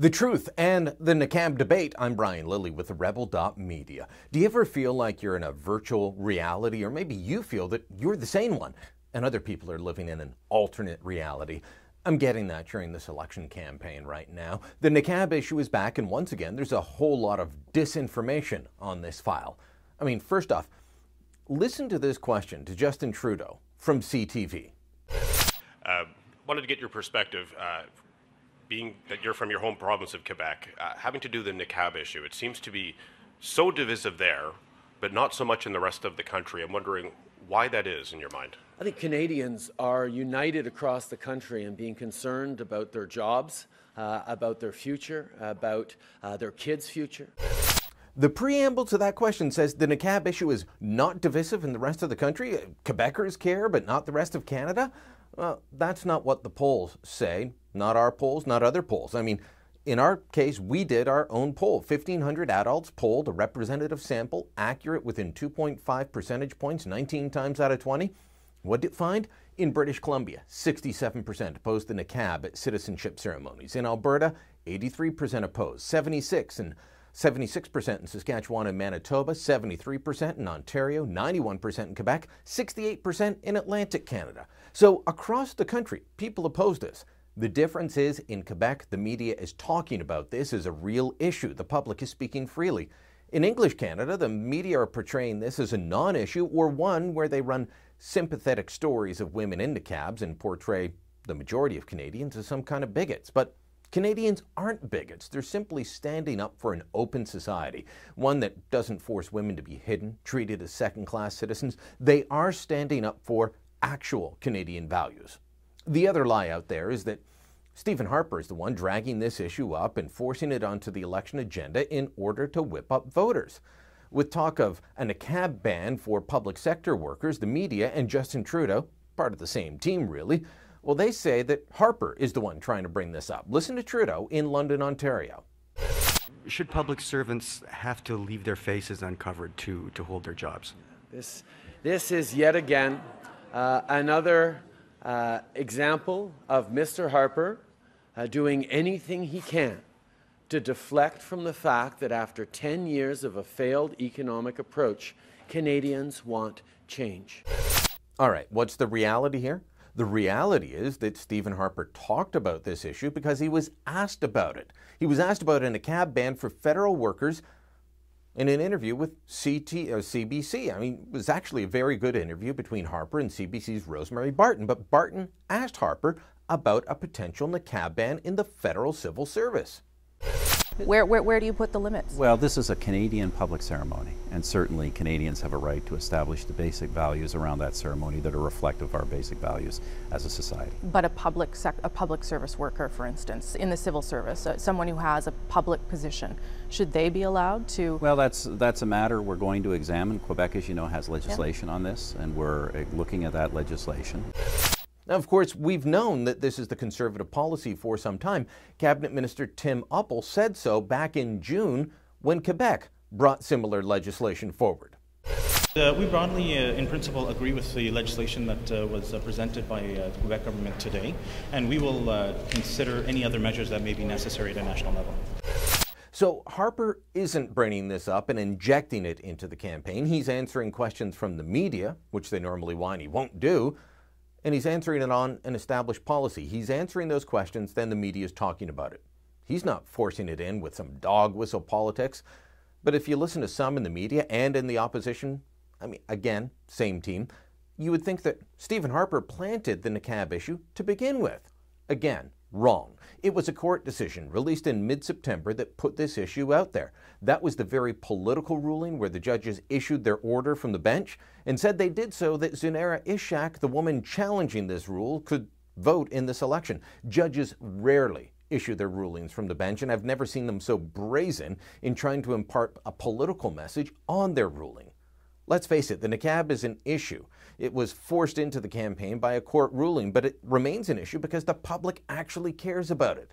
The truth and the niqab debate. I'm Brian Lilley with TheRebel.Media. Do you ever feel like you're in a virtual reality, or maybe you feel that you're the sane one and other people are living in an alternate reality? I'm getting that during this election campaign right now. The niqab issue is back, and once again, there's a whole lot of disinformation on this file. I mean, first off, listen to this question to Justin Trudeau from CTV. Wanted to get your perspective. Being that you're from your home province of Quebec, having to do the niqab issue, it seems to be so divisive there, but not so much in the rest of the country. I'm wondering why that is in your mind. I think Canadians are united across the country in being concerned about their jobs, about their future, about their kids' future. The preamble to that question says the niqab issue is not divisive in the rest of the country. Quebecers care, but not the rest of Canada. Well, that's not what the polls say. Not our polls, not other polls. I mean, in our case, we did our own poll. 1,500 adults polled, a representative sample, accurate within 2.5 percentage points, 19 times out of 20. What did it find? In British Columbia, 67% opposed the niqab at citizenship ceremonies. In Alberta, 83% opposed, 76% in Saskatchewan and Manitoba, 73% in Ontario, 91% in Quebec, 68% in Atlantic Canada. So across the country, people opposed this. The difference is, in Quebec, the media is talking about this as a real issue. The public is speaking freely. In English Canada, the media are portraying this as a non-issue, or one where they run sympathetic stories of women in niqabs and portray the majority of Canadians as some kind of bigots. But Canadians aren't bigots. They're simply standing up for an open society, one that doesn't force women to be hidden, treated as second-class citizens. They are standing up for actual Canadian values. The other lie out there is that Stephen Harper is the one dragging this issue up and forcing it onto the election agenda in order to whip up voters. With talk of a niqab ban for public sector workers, the media and Justin Trudeau, part of the same team really, well, they say that Harper is the one trying to bring this up. Listen to Trudeau in London, Ontario. Should public servants have to leave their faces uncovered to hold their jobs? This is yet again another example of Mr. Harper doing anything he can to deflect from the fact that after 10 years of a failed economic approach, Canadians want change. All right, what's the reality here? The reality is that Stephen Harper talked about this issue because he was asked about it. He was asked about a niqab ban for federal workers in an interview with CBC. I mean, it was actually a very good interview between Harper and CBC's Rosemary Barton. But Barton asked Harper about a potential niqab ban in the federal civil service. Where do you put the limits? Well, this is a Canadian public ceremony, and certainly Canadians have a right to establish the basic values around that ceremony that are reflective of our basic values as a society. But a public service worker, for instance, in the civil service, someone who has a public position, should they be allowed to? Well, that's a matter we're going to examine. Quebec, as you know, has legislation on this, and we're looking at that legislation. Now, of course, we've known that this is the Conservative policy for some time. Cabinet Minister Tim Uppal said so back in June when Quebec brought similar legislation forward. We broadly, in principle, agree with the legislation that was presented by the Quebec government today, and we will consider any other measures that may be necessary at a national level. So Harper isn't bringing this up and injecting it into the campaign. He's answering questions from the media, which they normally whine he won't do, and he's answering it on an established policy. He's answering those questions, then the media is talking about it. He's not forcing it in with some dog whistle politics. But if you listen to some in the media and in the opposition, I mean, again, same team, you would think that Stephen Harper planted the niqab issue to begin with. Again, wrong. It was a court decision released in mid-September that put this issue out there. That was the very political ruling where the judges issued their order from the bench and said they did so that Zunera Ishak, the woman challenging this rule, could vote in this election. Judges rarely issue their rulings from the bench, and I've never seen them so brazen in trying to impart a political message on their ruling. Let's face it, the niqab is an issue. It was forced into the campaign by a court ruling, but it remains an issue because the public actually cares about it.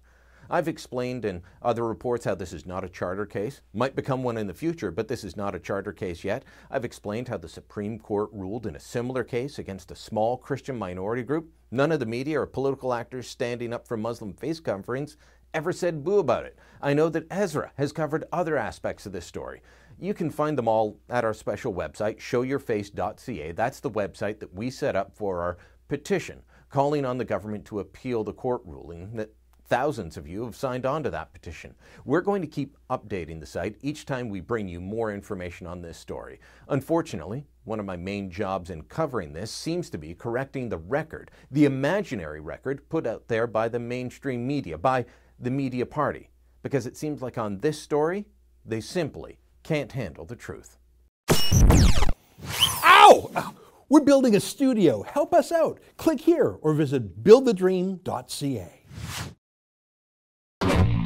I've explained in other reports how this is not a charter case. Might become one in the future, but this is not a charter case yet. I've explained how the Supreme Court ruled in a similar case against a small Christian minority group. None of the media or political actors standing up for Muslim faith coverings ever said boo about it. I know that Ezra has covered other aspects of this story. You can find them all at our special website, showyourface.ca. That's the website that we set up for our petition, calling on the government to appeal the court ruling that thousands of you have signed on to that petition. We're going to keep updating the site each time we bring you more information on this story. Unfortunately, one of my main jobs in covering this seems to be correcting the record, the imaginary record put out there by the mainstream media, by the media party, because it seems like on this story, they simply can't handle the truth. Ow! We're building a studio. Help us out. Click here or visit buildthedream.ca.